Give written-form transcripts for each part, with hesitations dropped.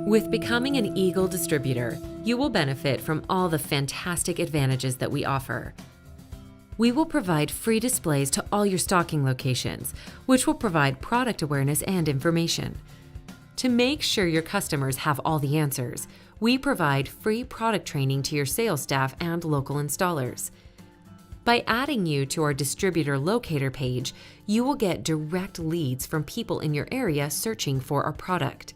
With becoming an Eagle distributor, you will benefit from all the fantastic advantages that we offer. We will provide free displays to all your stocking locations, which will provide product awareness and information. To make sure your customers have all the answers, we provide free product training to your sales staff and local installers. By adding you to our distributor locator page, you will get direct leads from people in your area searching for our product.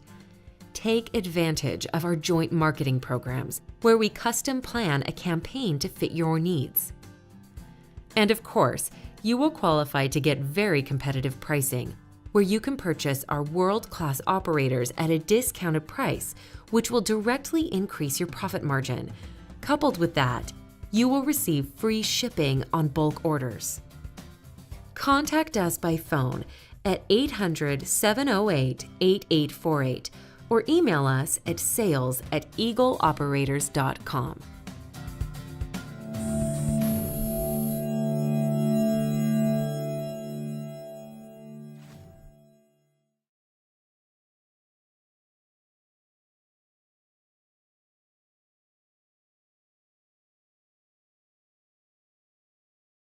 Take advantage of our joint marketing programs, where we custom plan a campaign to fit your needs. And of course, you will qualify to get very competitive pricing, where you can purchase our world-class operators at a discounted price, which will directly increase your profit margin. Coupled with that, you will receive free shipping on bulk orders. Contact us by phone at 800-708-8848 or email us at sales@eagleoperators.com.